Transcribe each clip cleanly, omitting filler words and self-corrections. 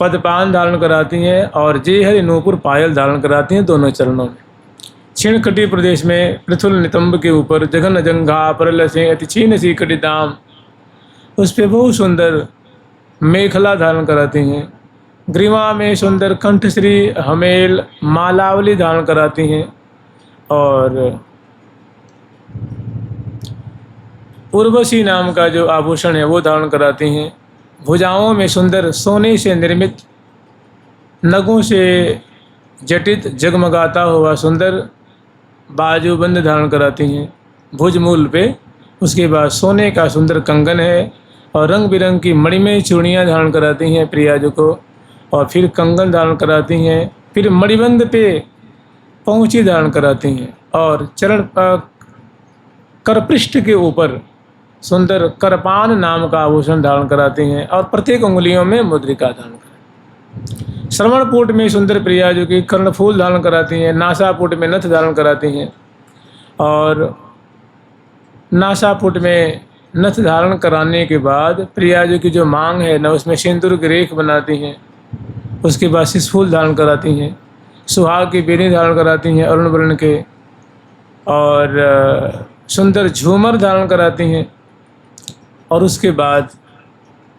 पदपान धारण कराती हैं और जय हरि नूपुर पायल धारण कराती हैं दोनों चरणों में। क्षीण कटी प्रदेश में पृथुल नितंब के ऊपर जघन जंघा परल से अति क्षीण सी कटी दाम, उस पर बहुत सुंदर मेखला धारण कराती हैं। ग्रीवा में सुंदर कंठश्री हमेल मालावली धारण कराती हैं और उर्वशी नाम का जो आभूषण है वो धारण कराती हैं। भुजाओं में सुंदर सोने से निर्मित नगों से जटित जगमगाता हुआ सुंदर बाजूबंद धारण कराती हैं भुज मूल पे। उसके बाद सोने का सुंदर कंगन है और रंग बिरंग की मणिमय चूड़ियाँ धारण कराती हैं प्रियाजू को, और फिर कंगन धारण कराती हैं, फिर मणिबंध पे पहुँची धारण कराती हैं और चरण करपृष्ठ के ऊपर सुंदर करपान नाम का आभूषण धारण कराती हैं और प्रत्येक उंगलियों में मुद्रिका धारण कराती हैं। श्रवणपुट में सुंदर प्रियाजू की कर्णफूल धारण कराती हैं। नासापुट में नथ धारण कराती हैं और नासापुट में नथ धारण कराने के बाद प्रियाजू की जो मांग है न उसमें सिंदूर की रेख बनाती हैं। उसके बाद शिशफूल धारण कराती हैं, सुहाग की बेनी धारण कराती हैं अरुण वर्ण के, और सुंदर झूमर धारण कराती हैं। और उसके बाद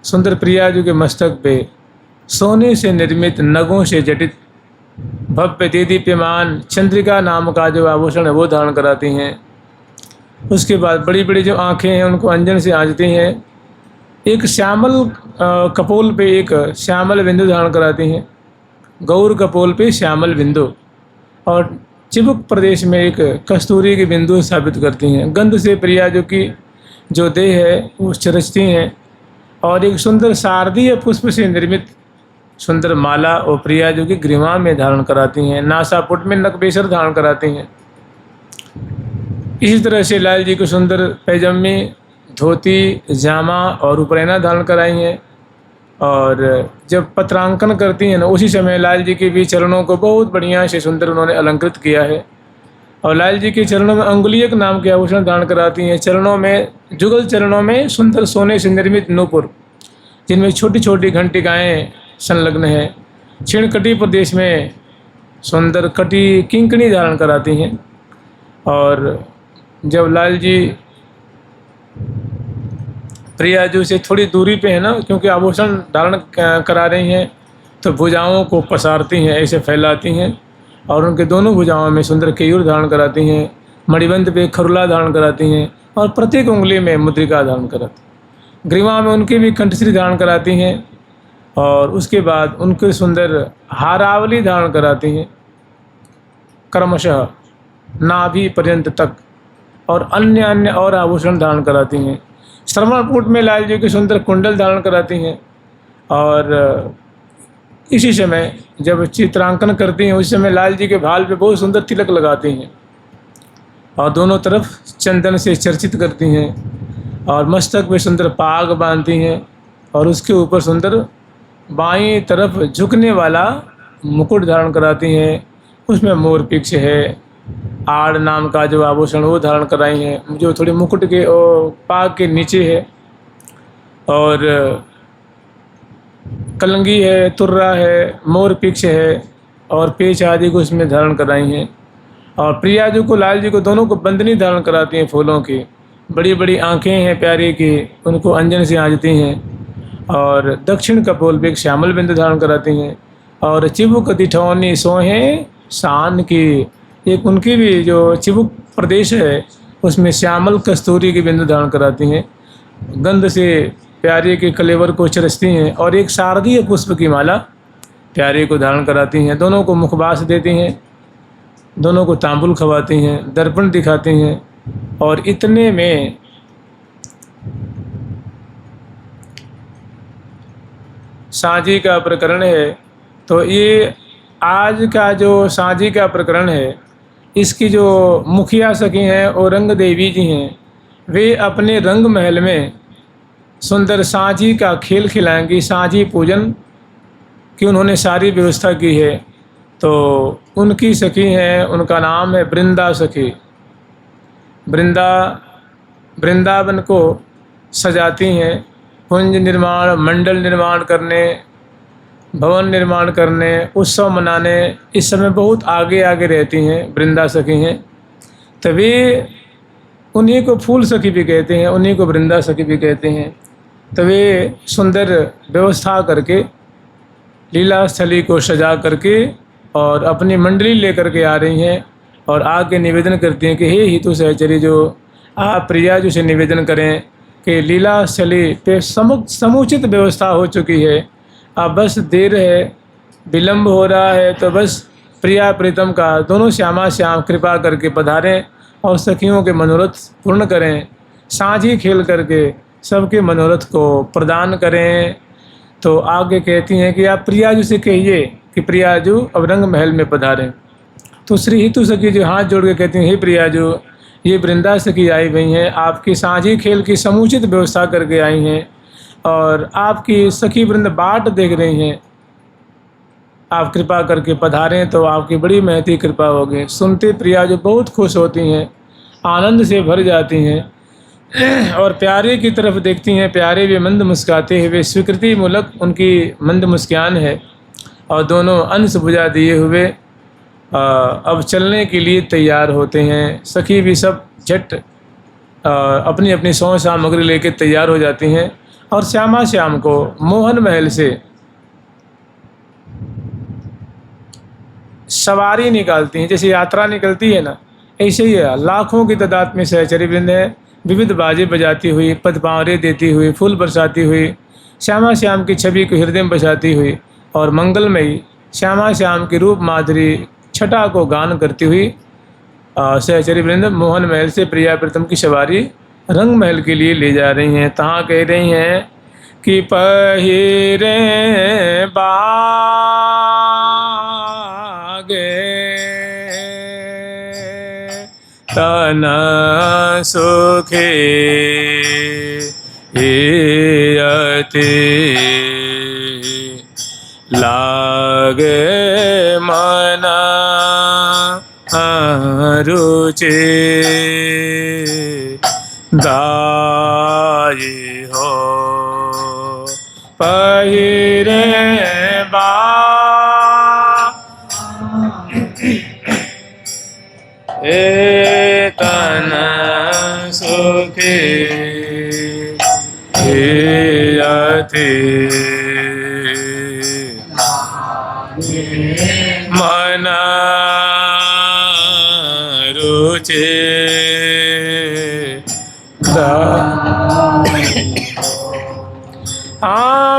सुंदर प्रियाजू के मस्तक पे सोने से निर्मित नगों से जटित भव्य देदीप्यमान चंद्रिका नाम का जो आभूषण है वो धारण कराती हैं। उसके बाद बड़ी बड़ी जो आँखें हैं उनको अंजन से आंजती हैं। एक श्यामल कपोल पे एक श्यामल बिंदु धारण कराती हैं, गौर कपोल पे श्यामल बिंदु, और चिबुक प्रदेश में एक कस्तूरी की बिंदु स्थापित करती हैं। गंध से प्रियाजू की जो देह है वो चरचती हैं और एक सुंदर शारदीय पुष्प से निर्मित सुंदर माला और प्रियाजू की ग्रीवा में धारण कराती हैं। नासापुट में नकबेसर धारण कराती हैं। इसी तरह से लाल जी को सुंदर पैजम्मी, धोती, जामा और उपरैना धारण कराई हैं। और जब पत्रांकन करती हैं ना उसी समय लाल जी के भी चरणों को बहुत बढ़िया से सुंदर उन्होंने अलंकृत किया है। और लाल जी के चरणों में अंगुलीयक नाम के आभूषण धारण कराती हैं। चरणों में जुगल चरणों में सुंदर सोने से निर्मित नूपुर जिनमें छोटी छोटी घंटिकाएँ संलग्न है। क्षीण कटी प्रदेश में सुंदर कटी किंकणी धारण कराती हैं। और जब लाल जी प्रियाजू से थोड़ी दूरी पे है ना, क्योंकि आभूषण धारण करा रही हैं, तो भुजाओं को पसारती हैं, ऐसे फैलाती हैं और उनके दोनों भुजाओं में सुंदर केयूर धारण कराती हैं। मणिबंध पे खरुला धारण कराती हैं और प्रत्येक उंगली में मुद्रिका धारण कराती हैं। ग्रीवा में उनकी भी कंठश्री धारण कराती हैं और उसके बाद उनके सुंदर हारावली धारण कराती हैं क्रमशः नाभि पर्यंत तक, और अन्य अन्य और आभूषण धारण कराती हैं। श्रवणपुट में लाल जी के सुंदर कुंडल धारण कराती हैं और इसी समय जब चित्रांकन करती हैं उस समय लाल जी के भाल पे बहुत सुंदर तिलक लगाती हैं और दोनों तरफ चंदन से चर्चित करती हैं और मस्तक पे सुंदर पाग बांधती हैं और उसके ऊपर सुंदर बाईं तरफ झुकने वाला मुकुट धारण कराती हैं। उसमें मोर पिक्ष है, आड़ नाम का जो आभूषण वो धारण कराई हैं जो थोड़ी मुकुट के और पाग के नीचे है, और कलंगी है, तुर्रा है, मोर पिक्ष है और पेच आदि को इसमें धारण कराई हैं। और प्रियाजू को लाल जी को दोनों को बंदनी धारण कराती हैं फूलों की। बड़ी बड़ी आँखें हैं प्यारे की, उनको अंजन से आंजती हैं। और दक्षिण कपोल पे एक श्यामल बिंदु धारण कराती हैं। और चिबुक दिठौनी सोहें शान की, एक उनकी भी जो चिबुक प्रदेश है उसमें श्यामल कस्तूरी की बिंदु धारण कराती हैं। गंध से प्यारे के कलेवर को चरचती हैं और एक शारदीय पुष्प की माला प्यारे को धारण कराती हैं। दोनों को मुखबास देती हैं, दोनों को तांबुल खवाती हैं, दर्पण दिखाती हैं। और इतने में साझी का प्रकरण है। तो ये आज का जो साझी का प्रकरण है इसकी जो मुखिया सखी हैं और रंग देवी जी हैं, वे अपने रंग महल में सुंदर साझी का खेल खिलाएंगी। साझी पूजन की उन्होंने सारी व्यवस्था की है। तो उनकी सखी हैं, उनका नाम है वृंदा सखी। वृंदावन को सजाती हैं, कुंज निर्माण, मंडल निर्माण करने भवन निर्माण करने, उत्सव मनाने इस समय बहुत आगे आगे रहती हैं, वृंदा सखी हैं। तभी उन्हीं को फूल सखी भी कहते हैं, उन्हीं को वृंदा सखी भी कहते हैं। तभी सुंदर व्यवस्था करके लीला स्थली को सजा करके और अपनी मंडली लेकर के आ रही हैं और आके निवेदन करती हैं कि हे हितु सहचरी, जो आप प्रिया जी से निवेदन करें कि लीला स्थली पे समुचित व्यवस्था हो चुकी है, अब बस देर है, विलम्ब हो रहा है, तो बस प्रिया प्रीतम का दोनों श्यामा श्याम कृपा करके पधारें और सखियों के मनोरथ पूर्ण करें, साझी खेल करके सबके मनोरथ को प्रदान करें। तो आगे कहती हैं कि आप प्रियाजू से कहिए कि प्रियाजू अब रंग महल में पधारें। तो श्री हितु सखी जो हाथ जोड़ के कहती हैं, हे प्रियाजू, ये वृंदा सखी आई हुई हैं, आपकी साझी खेल की समुचित व्यवस्था करके आई हैं और आपकी सखी वृंद बाट देख रही हैं, आप कृपा करके पधारें तो आपकी बड़ी महती कृपा होगी। सुनते प्रियाजू बहुत खुश होती हैं, आनंद से भर जाती हैं और प्यारे की तरफ देखती हैं। प्यारे भी मंद मुस्काते हुए, स्वीकृति मूलक उनकी मंद मुस्कान है और दोनों अंश बुझा दिए हुए अब चलने के लिए तैयार होते हैं। सखी भी सब झट अपनी अपनी सौ सामग्री लेके तैयार हो जाती हैं और श्यामा श्याम को मोहन महल से सवारी निकालती हैं। जैसे यात्रा निकलती है ना, ऐसे ही है। लाखों की तादाद में सहचरी वृंद है, विविध बाजे बजाती हुई, पदपावरे देती हुई, फूल बरसाती हुई, श्यामा श्याम की छवि को हृदय में बसाती हुई और मंगलमयी श्यामा श्याम की रूप माधुरी छटा को गान करती हुई सहचरी वृंद मोहन महल से प्रिया प्रीतम की सवारी रंग महल के लिए ले जा रही हैं। तहाँ कह रही हैं कि पहिरे बागे तन सुखे अति लागे मना रुचि दाई हो पहिरे बा तन सुखे अति मना रुचि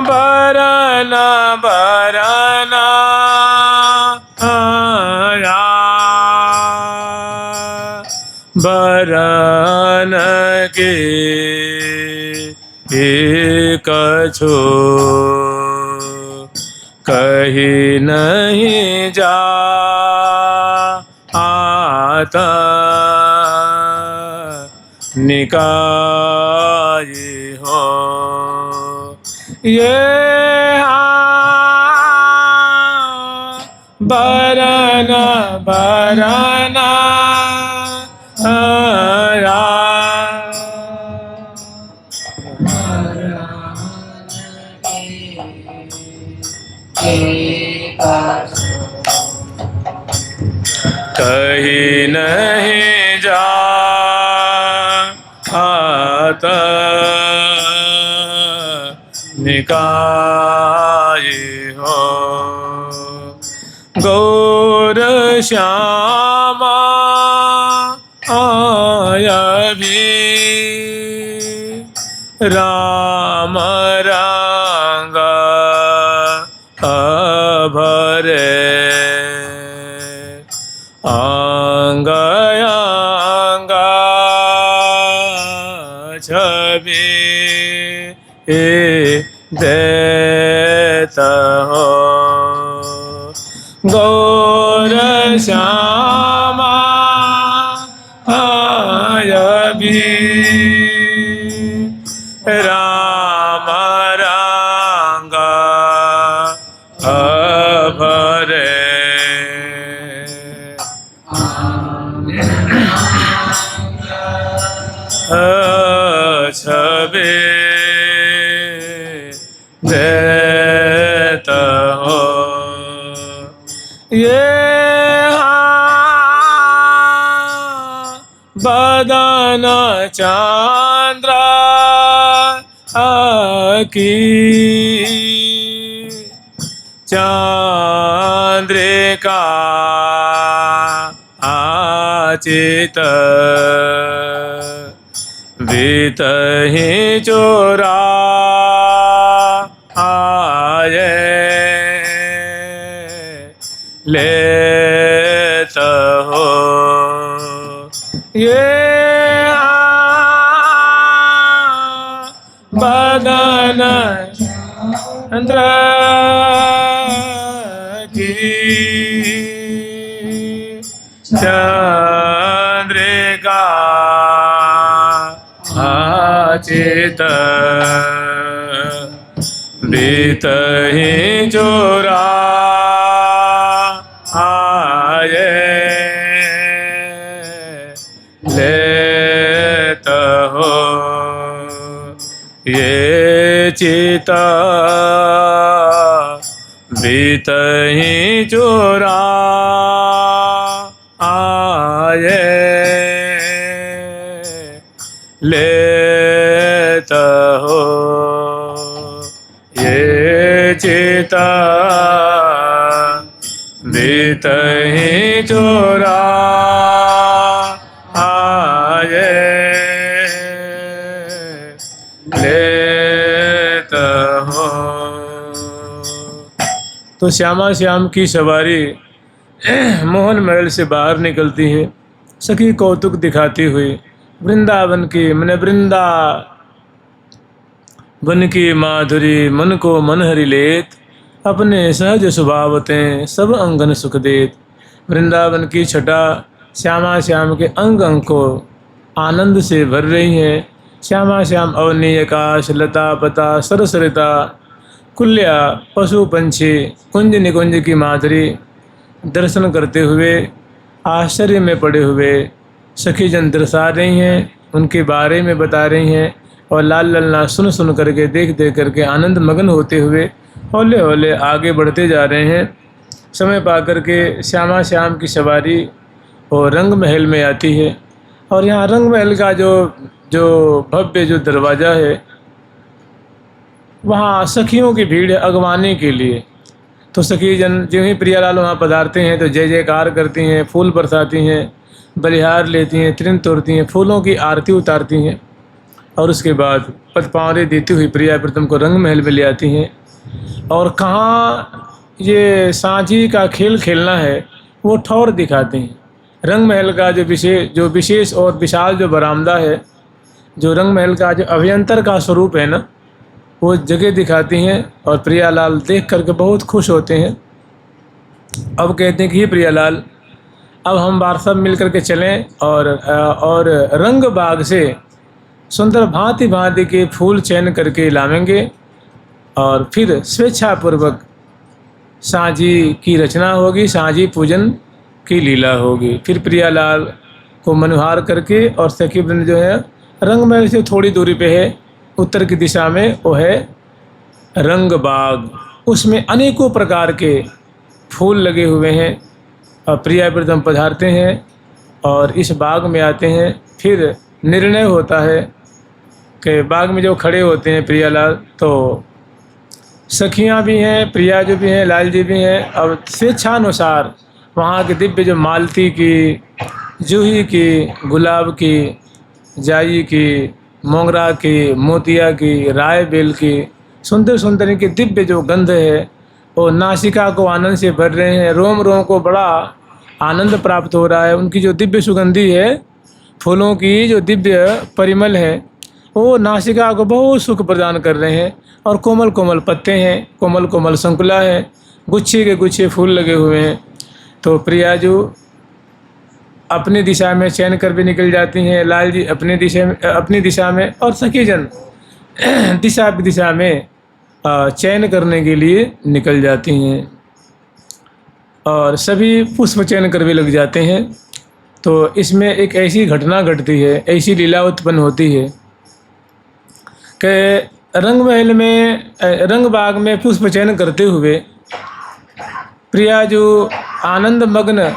बरना बरना बरन के कछो कहीं नहीं जा आता निकाय हो ये बरना बरना कहीं नहीं जा आता निकाय हो गौर श्यामा आया भी राम रंगा अभरे आंगा छवि देता हो गौर श्यामा आया भी राम रंगा अभरे छवि देता हो बदन चंद्र की चंद्रिका आचित बीतहि चोरा आये लेत हो ये बदन चंद्र की चंद्रिका आचित बीतहि चोरा आये लेत हो ये चिता बीतहि चोरा आये लेत हो ये चिता बीतहि चोरा आये लेत हो। तो श्यामा श्याम की सवारी मोहन महल से बाहर निकलती है, सखी कौतुक दिखाती हुई वृंदावन की मन वृंदावन की माधुरी मन को मन हरि लेत, अपने सहज स्वभावते सब अंगन सुख देत। वृंदावन की छटा श्यामा श्याम के अंग अंग को आनंद से भर रही है। श्यामा श्याम अवनी आकाश लता पता सरसरिता कुल्या पशु पंछी कुंज निकुंज की माधुरी दर्शन करते हुए आश्चर्य में पड़े हुए सखी जन दर्शा रही हैं, उनके बारे में बता रही हैं और लाल ललना सुन सुन करके देख देख करके आनंद मगन होते हुए हौले हौले आगे बढ़ते जा रहे हैं। समय पा करके श्यामा श्याम की सवारी और रंग महल में आती है और यहाँ रंग महल का जो भव्य जो दरवाज़ा है वहाँ सखियों की भीड़ है अगवाने के लिए। तो सखी जन जो ही प्रियालाल वहाँ पधारते हैं तो जय जयकार करती हैं, फूल बरसाती हैं, बलिहार लेती हैं, त्रिन तोड़ती हैं, फूलों की आरती उतारती हैं और उसके बाद पदपावरे देती हुई प्रिया प्रीतम को रंग महल में ले आती हैं। और कहाँ ये सांझी का खेल खेलना है वो ठौर दिखाते हैं। रंग महल का जो विशेष और विशाल जो बरामदा है, जो रंग महल का जो अभ्यंतर का स्वरूप है ना, वो जगह दिखाती हैं और प्रियालाल देख करके बहुत खुश होते हैं। अब कहते हैं कि ये प्रियालाल अब हम बार सब मिल करके चलें और रंग बाग से सुंदर भांति भांति के फूल चयन करके लावेंगे और फिर स्वेच्छापूर्वक सांझी की रचना होगी, सांझी पूजन की लीला होगी। फिर प्रियालाल को मनोहार करके और सखी वृंद जो है रंग महल से थोड़ी दूरी पे है उत्तर की दिशा में, वो है रंग बाग। उसमें अनेकों प्रकार के फूल लगे हुए हैं और प्रिया प्रीतम पधारते हैं और इस बाग में आते हैं। फिर निर्णय होता है कि बाग में जो खड़े होते हैं प्रियालाल, तो सखियां भी हैं, प्रिया जो भी हैं, लाल जी भी हैं। अब स्वेच्छानुसार वहाँ के दिव्य जो मालती की, जूही की, गुलाब की, जाई की, मोगरा की, मोतिया की, राय बेल की सुंदर सुंदर इनके दिव्य जो गंध है वो नासिका को आनंद से भर रहे हैं। रोम रोम को बड़ा आनंद प्राप्त हो रहा है। उनकी जो दिव्य सुगंधी है, फूलों की जो दिव्य परिमल है, वो नासिका को बहुत सुख प्रदान कर रहे हैं। और कोमल कोमल पत्ते हैं, कोमल कोमल संकुला है, गुच्छे के गुच्छे फूल लगे हुए हैं। तो प्रिया जो अपनी दिशा में चयन कर भी निकल जाती हैं, लाल जी अपनी दिशा में और सखी जन दिशा में चयन करने के लिए निकल जाती हैं और सभी पुष्प चयन कर भी लग जाते हैं। तो इसमें एक ऐसी घटना घटती है, ऐसी लीला उत्पन्न होती है कि रंग महल में, रंग बाग में पुष्प चयन करते हुए प्रिया जो आनंद मग्न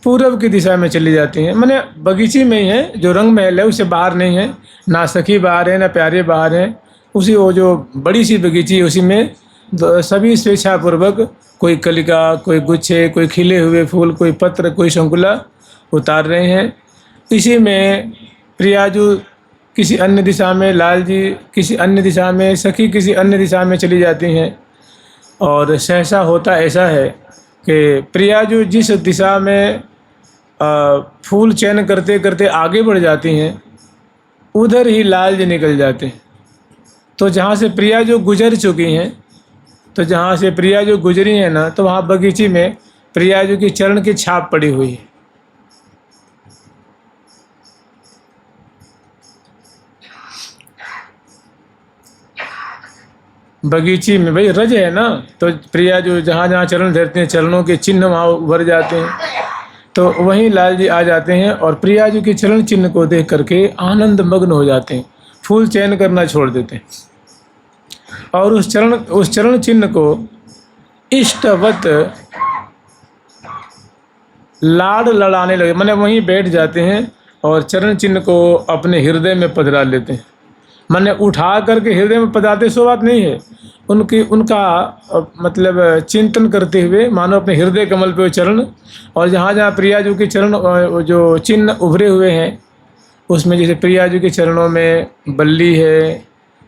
पूर्व की दिशा में चली जाती हैं। माने बगीचे में ही है, जो रंग महल है उससे बाहर नहीं है, ना सखी बाहर है ना प्यारे बाहर हैं। उसी वो जो बड़ी सी बगीची है उसी में सभी स्वेच्छापूर्वक कोई कलिका, कोई गुच्छे, कोई खिले हुए फूल, कोई पत्र, कोई शंकुला उतार रहे हैं। इसी में प्रियाजू किसी अन्य दिशा में, लाल जी किसी अन्य दिशा में, सखी किसी अन्य दिशा में चली जाती हैं। और सहसा होता ऐसा है कि प्रियाजू जिस दिशा में फूल चयन करते करते आगे बढ़ जाती हैं, उधर ही लाल जी निकल जाते हैं। तो जहाँ से प्रियाजू गुजर चुकी हैं, तो जहाँ से प्रियाजू गुजरी हैं ना, तो वहाँ बगीचे में प्रियाजू की चरण की छाप पड़ी हुई है। बगीचे में भाई रज है ना, तो प्रियाजू जहाँ जहाँ चरण धरते हैं, चरणों के चिन्ह वहाँ उभर जाते हैं। तो वहीं लाल जी आ जाते हैं और प्रियाजू के चरण चिन्ह को देख करके आनंद मग्न हो जाते हैं, फूल चयन करना छोड़ देते हैं और उस चरण चिन्ह को इष्टवत लाड लड़ाने लगे। माने वहीं बैठ जाते हैं और चरण चिन्ह को अपने हृदय में पधरा लेते हैं। माने उठा करके हृदय में पधराते सो बात नहीं है, उनका मतलब चिंतन करते हुए मानो अपने हृदय कमल पे चरण, और जहाँ जहाँ प्रियाजू के चरण जो चिन्ह उभरे हुए हैं उसमें जैसे प्रियाजू के चरणों में बल्ली है,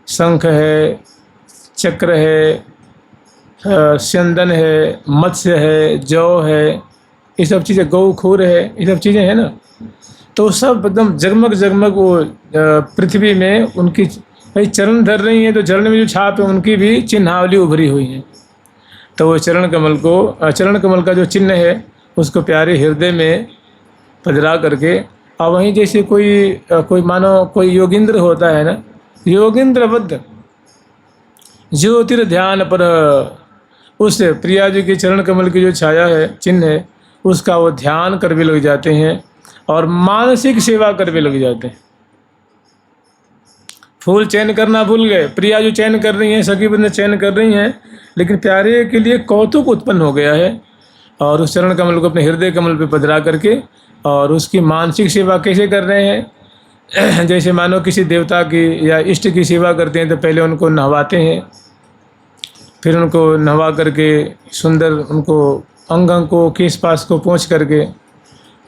शंख है, चक्र है, स्यंदन है, मत्स्य है, जौ है, ये सब चीज़ें, गौ खूर है, ये सब चीज़ें हैं ना। तो सब एकदम जगमग जगमग वो पृथ्वी में उनकी भाई चरण धर रही हैं, तो चरण में जो छाप है उनकी भी चिन्हावली उभरी हुई है। तो वो चरण कमल का जो चिन्ह है उसको प्यारे हृदय में पधरा करके, और वहीं जैसे कोई मानो कोई योगिंद्र होता है ना, योगिंद्रबद्ध ज्योतिर्ध्यान पर उस प्रियाजू की चरण कमल की जो छाया है, चिन्ह है, उसका वो ध्यान कर भी लग जाते हैं और मानसिक सेवा कर भी लग जाते हैं। फूल चयन करना भूल गए, प्रियाजू चयन कर रही हैं, सखी बंद चयन कर रही हैं, लेकिन प्यारे के लिए कौतुक उत्पन्न हो गया है और उस चरण कमल को अपने हृदय कमल पे पधरा करके और उसकी मानसिक सेवा कैसे कर रहे हैं। जैसे मानो किसी देवता की या इष्ट की सेवा करते हैं तो पहले उनको नहवाते हैं, फिर उनको नहवा करके सुंदर उनको अंग को, केश पास को पोंछ करके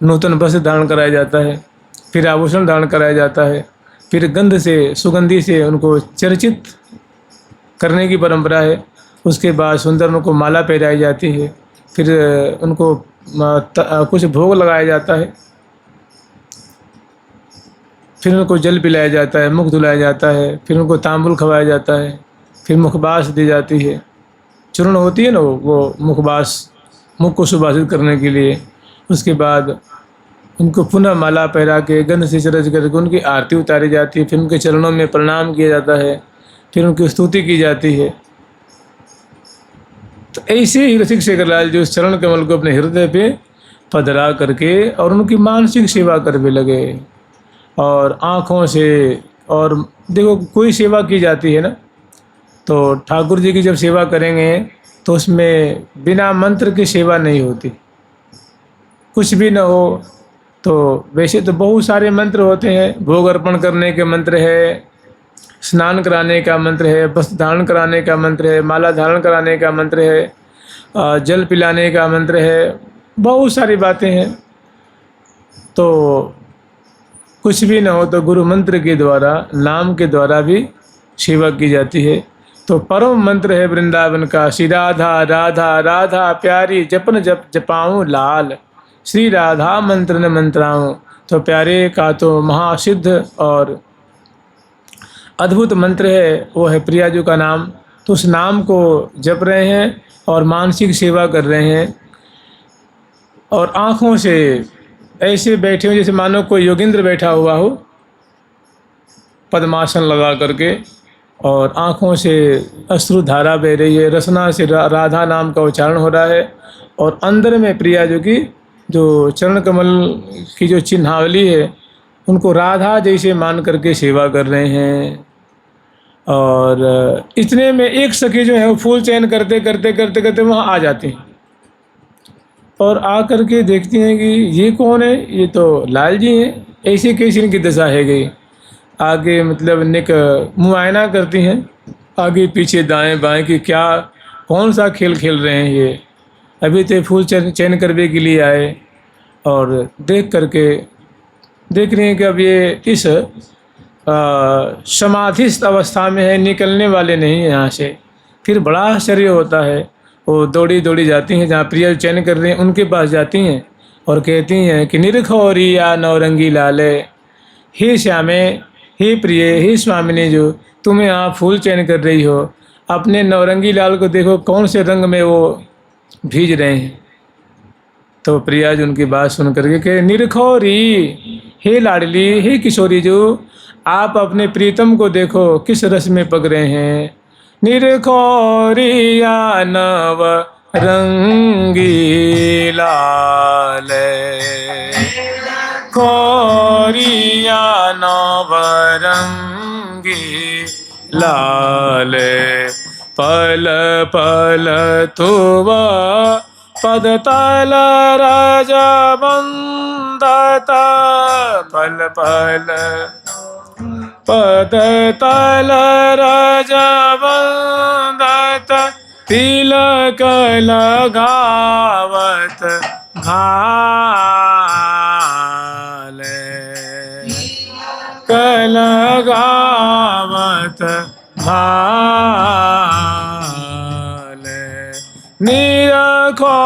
नूतन वस्त्र धारण कराया जाता है, फिर आभूषण धारण कराया जाता है, फिर गंध से, सुगंधी से उनको चर्चित करने की परंपरा है। उसके बाद सुंदर उनको माला पहनाई जाती है, फिर उनको कुछ भोग लगाया जाता है, फिर उनको जल पिलाया जाता है, मुख धुलाया जाता है, फिर उनको तांबुल खवाया जाता है, फिर मुखबास दी जाती है। चूर्ण होती है ना वो मुखबास, मुख को सुभाषित करने के लिए। उसके बाद उनको पुनः माला पहरा के गंध से चरज करके उनकी आरती उतारी जाती है, फिर उनके चरणों में प्रणाम किया जाता है, फिर उनकी स्तुति की जाती है। तो ऐसे ही रसिक शेखरलाल जो उस चरण कमल को अपने हृदय पे पधरा करके और उनकी मानसिक सेवा कर भी लगे और आँखों से। और देखो कोई सेवा की जाती है ना, तो ठाकुर जी की जब सेवा करेंगे तो उसमें बिना मंत्र की सेवा नहीं होती। कुछ भी न हो तो वैसे तो बहुत सारे मंत्र होते हैं, भोग अर्पण करने के मंत्र है, स्नान कराने का मंत्र है, वस्त्र धारण कराने का मंत्र है, माला धारण कराने का मंत्र है, जल पिलाने का मंत्र है, बहुत सारी बातें हैं। तो कुछ भी न हो तो गुरु मंत्र के द्वारा, नाम के द्वारा भी सेवा की जाती है। तो परम मंत्र है वृंदावन का, श्री राधा राधा राधा प्यारी जपन जप जपाऊँ लाल, श्री राधा मंत्र न मंत्राऊँ। तो प्यारे का तो महासिद्ध और अद्भुत मंत्र है, वो है प्रियाजू का नाम। तो उस नाम को जप रहे हैं और मानसिक सेवा कर रहे हैं और आँखों से ऐसे बैठे हो जैसे मानो कोई योगिंद्र बैठा हुआ हो पद्मासन लगा करके, और आँखों से अश्रुधारा बह रही है, रसना से राधा नाम का उच्चारण हो रहा है और अंदर में प्रियाजू की जो चरण कमल की जो चिन्हावली है उनको राधा जैसे मान करके सेवा कर रहे हैं। और इतने में एक सखी जो है वो फूल चयन करते करते करते करते वहाँ आ जाती हैं। और आ करके देखती हैं कि ये कौन है, ये तो लाल जी हैं। ऐसे कैसी इनकी दशा है गई। आगे मतलब निक मुआयना करती हैं, आगे पीछे दाएं बाएं कि क्या कौन सा खेल खेल रहे हैं ये। अभी तो फूल चयन करने के लिए आए और देख करके देख रही हैं कि अब ये इस समाधिस्थ अवस्था में है, निकलने वाले नहीं हैं यहाँ से। फिर बड़ा आश्चर्य होता है। वो दौड़ी दौड़ी जाती हैं जहाँ प्रिया चयन कर रहे हैं उनके पास जाती हैं और कहती हैं कि निरखौरिया नौरंगी लाले, हे श्यामे, हे प्रिय, हे स्वामिनी, जो तुम्हें यहाँ फूल चयन कर रही हो, अपने नौरंगी लाल को देखो कौन से रंग में वो भीज रहे हैं। तो प्रिया जी उनकी बात सुन करके कहे निरखौरी, हे लाडली, हे किशोरी, जो आप अपने प्रीतम को देखो किस रस में पक रहे हैं। निरखौरिया नव रंगी लाल, खोरिया नव रंगी लाल, पल पल तुवा पद तल राज बंदता, पल पल पद तल राज बंदत, तिलक लगावत भाल, लगावत भाल। निरखौरिया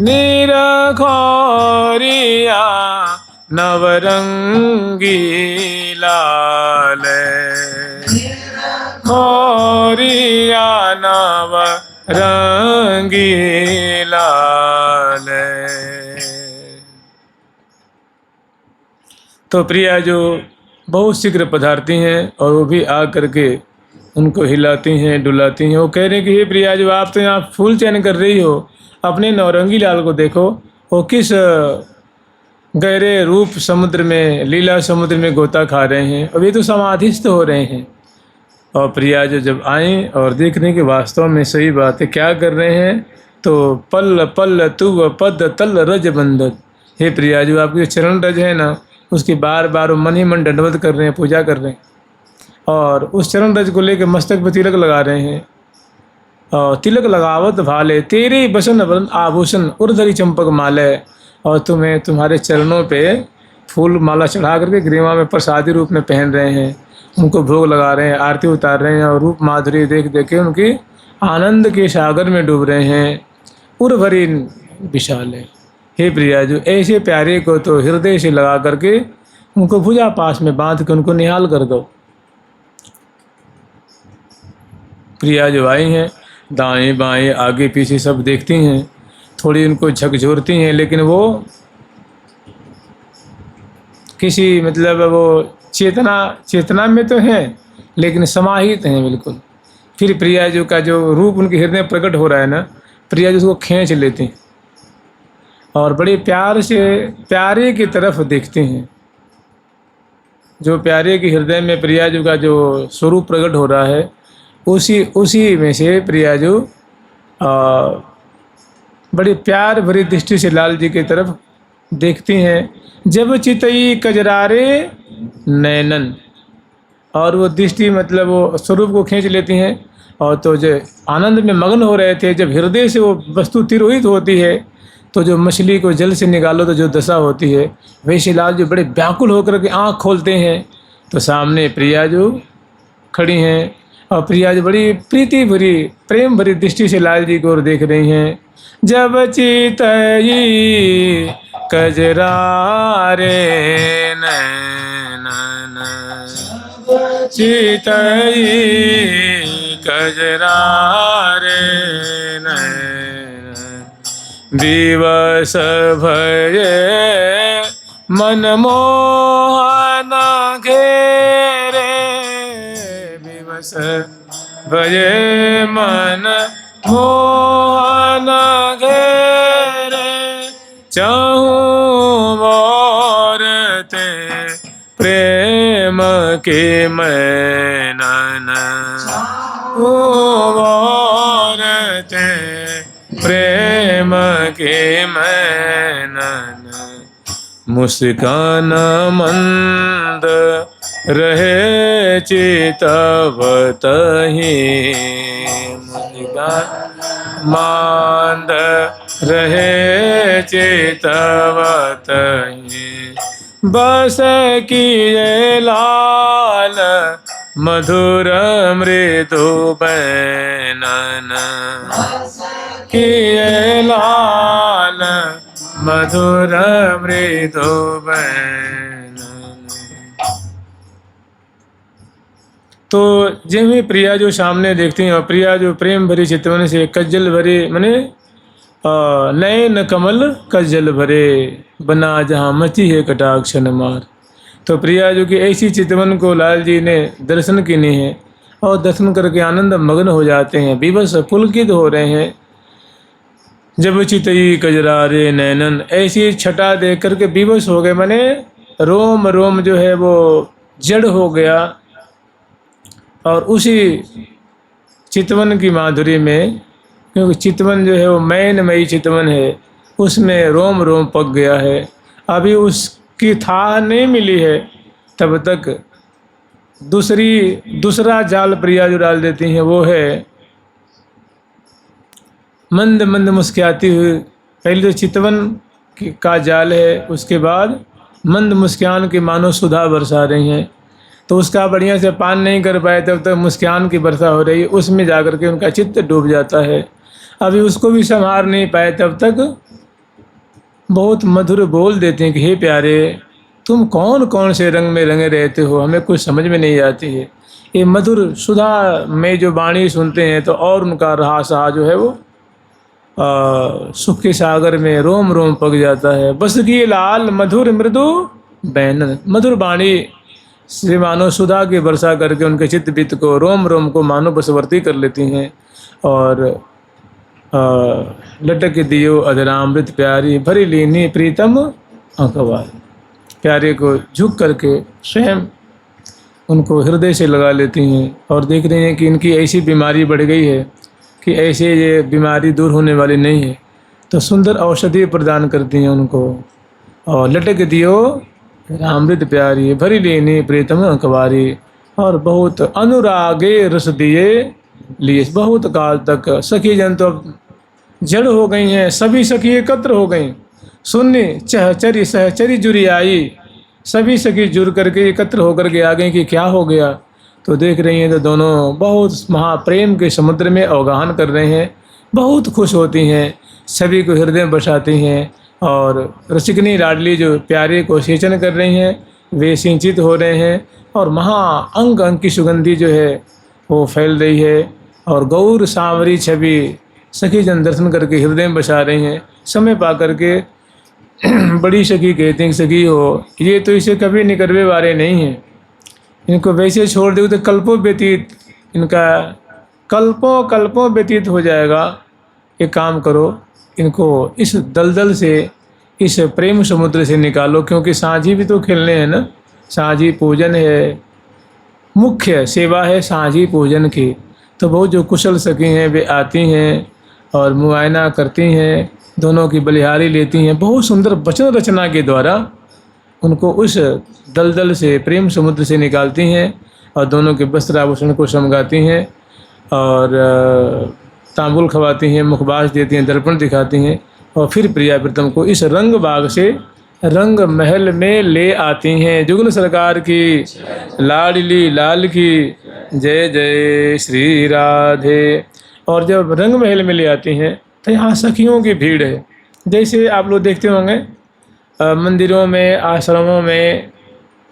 निरखौरिया नवरंगी लाल, खोरिया नवरंगी लाल। तो प्रिया जो बहुत शीघ्र पधारती हैं और वो भी आ करके उनको हिलाती हैं डुलाती हैं। वो कह रहे हैं कि हे प्रिया, जो आप तो यहाँ फूल चयन कर रही हो, अपने नौरंगी लाल को देखो, वो किस गहरे रूप समुद्र में, लीला समुद्र में गोता खा रहे हैं और ये तो समाधिस्थ हो रहे हैं। और प्रिया जो जब आए और देख रहे हैं कि वास्तव में सही बात है, क्या कर रहे हैं, तो पल पल तु पद तल रज बंदत। हे प्रिया, जो आपके चरण रज है ना, उसकी बार बार मन ही मन दंडवत कर रहे हैं, पूजा कर रहे हैं और उस चरण रज को लेकर मस्तक पर तिलक लगा रहे हैं। और तिलक लगावत भाले, तेरे बसन वरन आभूषण उर्धरी चंपक माले। और तुम्हें तुम्हारे चरणों पे फूल माला चढ़ा करके ग्रीवा में प्रसादी रूप में पहन रहे हैं, उनको भोग लगा रहे हैं, आरती उतार रहे हैं और रूप माधुरी देख देख के उनकी आनंद के सागर में डूब रहे हैं। उर्वरी विशाल है। हे प्रिया, जो ऐसे प्यारे को तो हृदय से लगा करके उनको भुजा पास में बांध के उनको निहाल कर दो। प्रिया जो आई हैं, दाएं बाएं आगे पीछे सब देखती हैं, थोड़ी उनको झकझोरती हैं, लेकिन वो किसी मतलब वो चेतना में तो हैं लेकिन समाहित हैं बिल्कुल। फिर प्रिया जो का जो रूप उनके हृदय में प्रकट हो रहा है ना, प्रिया जो उसको खींच लेती हैं और बड़े प्यार से प्यारे की तरफ देखते हैं। जो प्यारे के हृदय में प्रिया जो का जो स्वरूप प्रकट हो रहा है, उसी में से प्रिया जो बड़ी प्यार भरी दृष्टि से लाल जी की तरफ देखती हैं। जब चितई कजरारे नैनन, और वो दृष्टि मतलब वो स्वरूप को खींच लेती हैं। और तो जो आनंद में मग्न हो रहे थे, जब हृदय से वो वस्तु तिरोहित होती है, तो जो मछली को जल से निकालो तो जो दशा होती है, वैसे लाल जो बड़े व्याकुल होकर के आँख खोलते हैं तो सामने प्रिया जो खड़ी हैं और प्रिया जो बड़ी प्रीति भरी प्रेम भरी दृष्टि से लाल जी को ओर देख रही हैं। जब चितई कजरारे नैनन, चितई कजरारे नैनन, दिवस भये मन मोहन घेरे, दिवस भये मन मोहन घेरे, चाहूं मोरते प्रेम के मैनन, मोरते के मैनन मुस्कान मंद रहे चितवतहि मुस्कान मंद रहे चितवतहि बस किए लाल मधुर मृदु बैनन किए लाल मधुर मृदु बैनन। तो जिन भी प्रिया जो सामने देखती हैं और प्रिया जो प्रेम भरी चितवन से कज्जल भरे मने नयन कमल कज्जल भरे बना जहाँ मची है कटाक्ष न मार। तो प्रिया जो कि ऐसी चितवन को लाल जी ने दर्शन किए हैं और दर्शन करके आनंद मग्न हो जाते हैं, विवश पुलकित हो रहे हैं। जब चितई कजरारे नैनन ऐसी छटा देख करके विवश हो गए, माने रोम रोम जो है वो जड़ हो गया और उसी चितवन की माधुरी में, क्योंकि चितवन जो है वो मैनमयी चितवन है, उसमें रोम रोम पक गया है। अभी उसकी थाह नहीं मिली है तब तक दूसरा जाल प्रिया जो डाल देती हैं वो है मंद मंद मुस्कुराती हुई। पहले तो चितवन का जाल है, उसके बाद मंद मुस्कान की मानो सुधा बरसा रही हैं। तो उसका बढ़िया से पान नहीं कर पाए तब तक मुस्कान की वर्षा हो रही है, उसमें जाकर के उनका चित्त डूब जाता है। अभी उसको भी संभाल नहीं पाए तब तक बहुत मधुर बोल देते हैं कि हे प्यारे, तुम कौन कौन से रंग में रंगे रहते हो, हमें कुछ समझ में नहीं आती है। ये मधुर सुधा में जो वाणी सुनते हैं तो और उनका रहा सहा जो है वो सुख के सागर में रोम रोम पक जाता है। बस की लाल मधुर मृदु बैनन, मधुर वाणी से मानो सुधा की वर्षा करके उनके चित्त वित्त को रोम रोम को मानो बसवर्ती कर लेती हैं। और लटक दियो अधरामृत प्यारी भरी लीनी प्रीतम अंकवार, प्यारे को झुक करके स्वयं उनको हृदय से लगा लेती हैं और देख रही हैं कि इनकी ऐसी बीमारी बढ़ गई है कि ऐसे ये बीमारी दूर होने वाली नहीं है। तो सुंदर औषधि प्रदान करती हैं उनको। और लटक दियो अमृत प्यारी भरी लेनी प्रीतम अंकवारी, और बहुत अनुरागे रस दिए लिए। बहुत काल तक सखी जन तो जड़ हो गई हैं, सभी सखी एकत्र हो गई। शून्य चहचरी सहचरी जुरी आई, सभी सखी जुड़ करके एकत्र होकर के आ गई कि क्या हो गया। तो देख रही हैं तो दोनों बहुत महाप्रेम के समुद्र में अवगाहन कर रहे हैं, बहुत खुश होती हैं, सभी को हृदय में बसाती हैं। और रसिकनी लाडली जो प्यारे को सेचन कर रही हैं वे सिंचित हो रहे हैं, और महा अंग अंग की सुगंधी जो है वो फैल रही है। और गौर सांवरी छवि सखी जन दर्शन करके हृदय में बसा रही हैं। समय पा करके बड़ी सखी कहती हैं, सखी हो ये तो इसे कभी निकलवे वाले नहीं हैं, इनको वैसे छोड़ दो तो कल्पों व्यतीत, इनका कल्पों व्यतीत हो जाएगा। एक काम करो, इनको इस दलदल से, इस प्रेम समुद्र से निकालो, क्योंकि साझी भी तो खेलने हैं ना। साझी पूजन है, मुख्य सेवा है साझी पूजन की। तो बहुत जो कुशल सखी हैं वे आती हैं और मुआयना करती हैं, दोनों की बलिहारी लेती हैं, बहुत सुंदर वचन रचना के द्वारा उनको उस दलदल से, प्रेम समुद्र से निकालती हैं और दोनों के वस्त्र आभूषण को समगाती हैं और तांबुल खवाती हैं, मुखबास देती हैं, दर्पण दिखाती हैं, और फिर प्रिया प्रीतम को इस रंग बाग से रंग महल में ले आती हैं। जुगल सरकार की लाडली लाल की जय जय श्री राधे। और जब रंग महल में ले आती हैं तो यहाँ सखियों की भीड़ है। जैसे आप लोग देखते होंगे मंदिरों में, आश्रमों में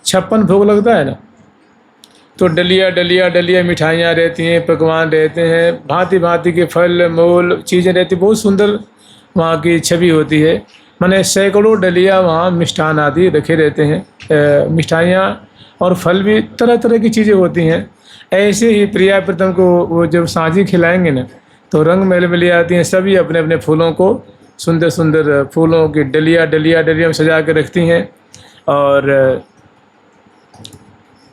56 भोग लगता है ना, तो डलिया डलिया डलिया मिठाइयाँ रहती हैं, पकवान रहते हैं, भांति भांति के फल मूल चीज़ें रहती, बहुत सुंदर वहाँ की छवि होती है। माने सैकड़ों डलिया वहाँ मिष्ठान आदि रखे रहते हैं, मिठाइयाँ और फल भी तरह तरह की चीज़ें होती हैं। ऐसे ही प्रिया प्रीतम को वो जब साझी खिलाएंगे ना तो रंग महल में ले आती हैं, सभी अपने अपने फूलों को, सुंदर सुंदर फूलों की डलिया डलिया डलिया में सजा के रखती हैं। और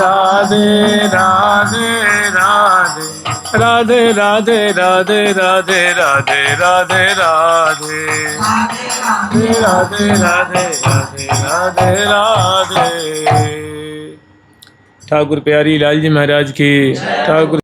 राधे राधे राधे राधे राधे राधे राधे राधे राधे राधे राधे राधे राधे राधे राधे। ठाकुर प्यारी लाल जी महाराज की ठाकुर